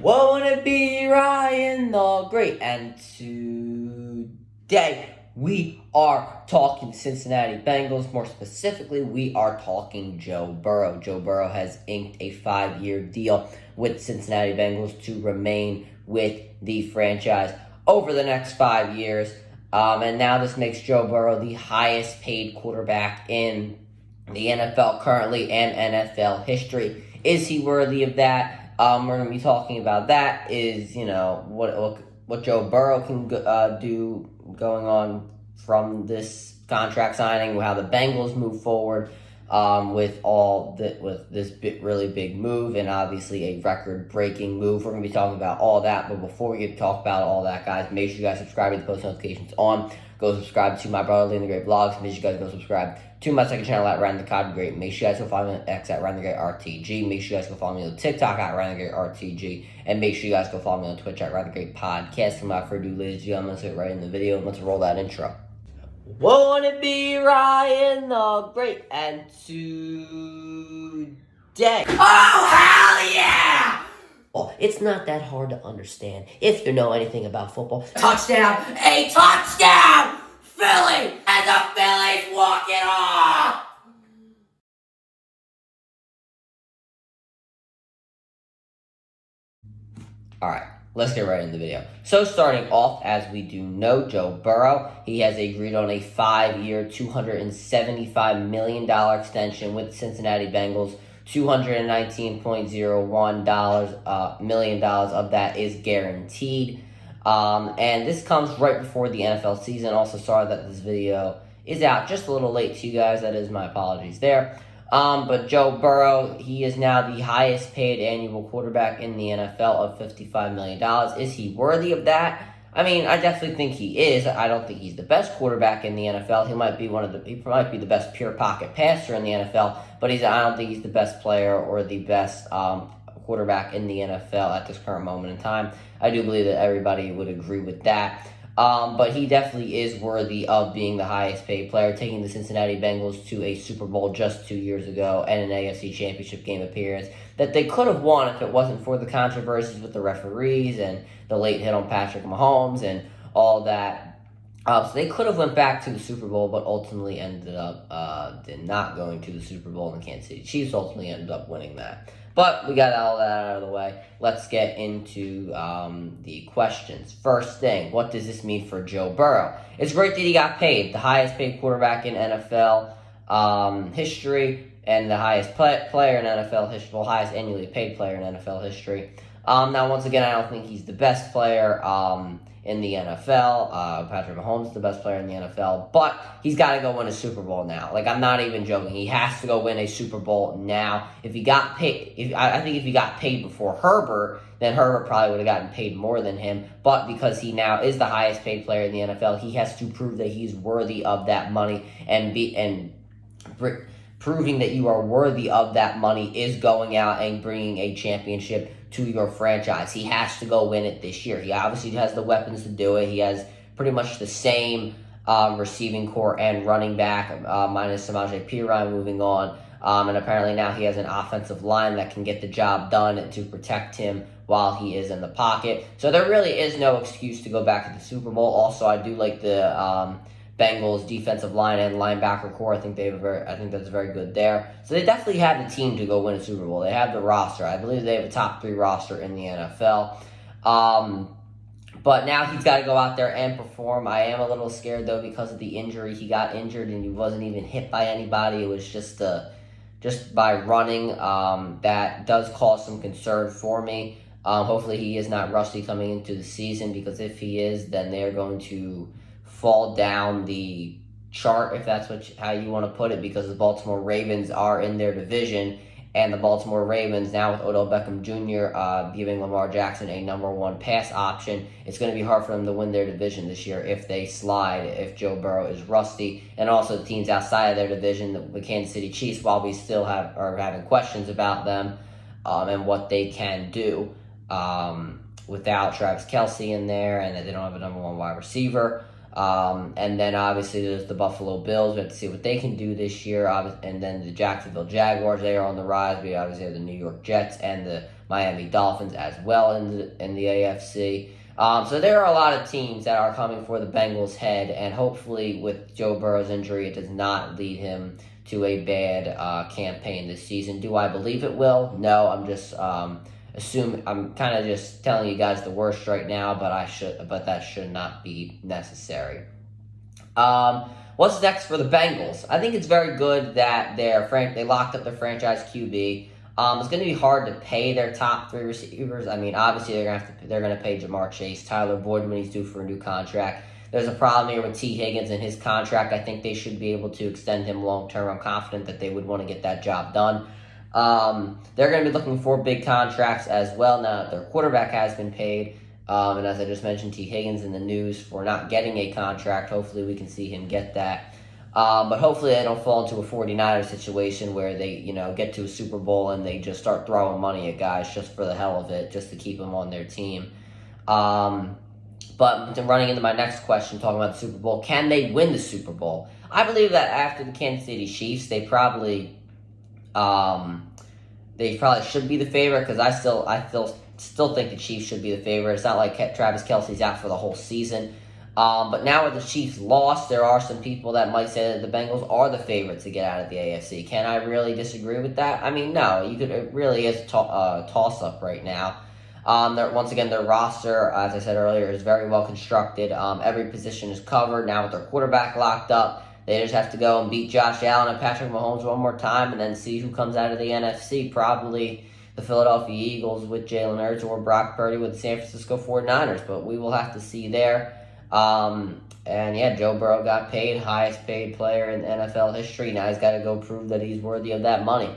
Won't it be Ryan the Great? And today we are talking Cincinnati Bengals. More specifically, we are talking Joe Burrow. Joe Burrow has inked a 5-year deal with Cincinnati Bengals to remain with the franchise over the next 5 years. And now this makes Joe Burrow the highest paid quarterback in the NFL currently and NFL history. Is he worthy of that? We're going to be talking about that. Is what Joe Burrow can do going on from this contract signing, how the Bengals move forward with this really big move, and obviously a record-breaking move. We're going to be talking about all that. But before we get to talk about all that, guys, make sure you guys subscribe with the post notifications on. Go subscribe to my brother Lean the Great vlogs. Make sure you guys go subscribe to my second channel at Ryan the Cod Great. Make sure you guys go follow me on X at Ryan the Great RTG. Make sure you guys go follow me on TikTok at Ryan the Great RTG. And make sure you guys go follow me on Twitch at Ryan the Great Podcast. Without further ado, ladies and gentlemen, let's get right in the video and let's roll that intro. Won't it be Ryan the Great? And today, oh hell yeah! Well, it's not that hard to understand if you know anything about football. Touchdown! A touchdown! Philly! And the Phillies walk it off! Alright, let's get right into the video. So starting off, as we do know, Joe Burrow, he has agreed on a 5-year, $275 million extension with the Cincinnati Bengals. $219.01 million of that is guaranteed. And this comes right before the NFL season. Also, sorry that this video is out just a little late to you guys. That is my apologies there. But Joe Burrow, he is now the highest paid annual quarterback in the NFL of $55 million. Is he worthy of that? I mean, I definitely think he is. I don't think he's the best quarterback in the NFL. He might be the best pure pocket passer in the NFL, but I don't think he's the best player or the best quarterback in the NFL at this current moment in time. I do believe that everybody would agree with that. But he definitely is worthy of being the highest paid player, taking the Cincinnati Bengals to a Super Bowl just 2 years ago and an AFC Championship game appearance that they could have won if it wasn't for the controversies with the referees and the late hit on Patrick Mahomes and all that. So they could have went back to the Super Bowl, but ultimately ended up not going to the Super Bowl, and the Kansas City Chiefs ultimately ended up winning that. But we got all that out of the way. Let's get into the questions. First thing, what does this mean for Joe Burrow? It's great that he got paid. The highest paid quarterback in NFL history and the highest player in NFL history, well, highest annually paid player in NFL history. Now, once again, I don't think he's the best player in the NFL. Patrick Mahomes is the best player in the NFL, but he's got to go win a Super Bowl now. Like, I'm not even joking. He has to go win a Super Bowl now. If he got paid, I think if he got paid before Herbert, then Herbert probably would have gotten paid more than him. But because he now is the highest paid player in the NFL, he has to prove that he's worthy of that money, proving that you are worthy of that money is going out and bringing a championship to your franchise. He has to go win it this year. He obviously has the weapons to do it. He has pretty much the same receiving core and running back, minus Samaje Perine moving on. And apparently now he has an offensive line that can get the job done to protect him while he is in the pocket. So there really is no excuse to go back to the Super Bowl. Also, I do like the Bengals defensive line and linebacker core. I think that's very good there. So they definitely have the team to go win a Super Bowl. They have the roster. I believe they have a top 3 roster in the NFL. But now he's got to go out there and perform. I am a little scared though because of the injury. He got injured and he wasn't even hit by anybody. It was just by running. That does cause some concern for me. Hopefully he is not rusty coming into the season, because if he is, then they're going to fall down the chart, if that's how you want to put it, because the Baltimore Ravens are in their division, and the Baltimore Ravens, now with Odell Beckham Jr. Giving Lamar Jackson a number 1 pass option, it's going to be hard for them to win their division this year if they slide, if Joe Burrow is rusty. And also the teams outside of their division, the Kansas City Chiefs, while we still are having questions about them and what they can do without Travis Kelce in there, and that they don't have a number 1 wide receiver. And then obviously there's the Buffalo Bills. We have to see what they can do this year. And then the Jacksonville Jaguars, they are on the rise. We obviously have the New York Jets and the Miami Dolphins as well in the AFC. So there are a lot of teams that are coming for the Bengals' head, and hopefully with Joe Burrow's injury, it does not lead him to a bad campaign this season. Do I believe it will? No, I'm just I'm kind of just telling you guys the worst right now, but that should not be necessary. What's next for the Bengals? I think it's very good that they locked up their franchise QB. It's going to be hard to pay their top 3 receivers. I mean, obviously they're going to pay Jamar Chase, Tyler Boyd when he's due for a new contract. There's a problem here with T. Higgins and his contract. I think they should be able to extend him long term. I'm confident that they would want to get that job done. They're going to be looking for big contracts as well now that their quarterback has been paid. And as I just mentioned, T. Higgins in the news for not getting a contract. Hopefully we can see him get that. But hopefully they don't fall into a 49ers situation where they, get to a Super Bowl and they just start throwing money at guys just for the hell of it, just to keep them on their team. But running into my next question, talking about the Super Bowl, can they win the Super Bowl? I believe that after the Kansas City Chiefs, they probably should be the favorite, because I still think the Chiefs should be the favorite. It's not like Travis Kelce's out for the whole season. But now with the Chiefs lost, there are some people that might say that the Bengals are the favorite to get out of the AFC. Can I really disagree with that? I mean, no. It really is a toss-up right now. Once again, their roster, as I said earlier, is very well constructed. Every position is covered. Now with their quarterback locked up, they just have to go and beat Josh Allen and Patrick Mahomes one more time and then see who comes out of the NFC. Probably the Philadelphia Eagles with Jalen Hurts or Brock Purdy with the San Francisco 49ers. But we will have to see there. Joe Burrow got paid, highest paid player in NFL history. Now he's got to go prove that he's worthy of that money.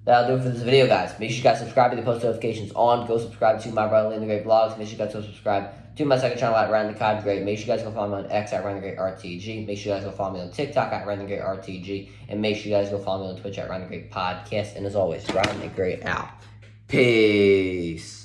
That'll do it for this video, guys. Make sure you guys subscribe to the post notifications on. Go subscribe to my brother Lee the Great Vlogs. Make sure you guys go subscribe to my second channel at Ryan the Cod Great. Make sure you guys go follow me on X at Ryan the Great RTG. Make sure you guys go follow me on TikTok at Ryan the Great RTG. And make sure you guys go follow me on Twitch at Ryan the Great Podcast. And as always, Ryan the Great out. Peace.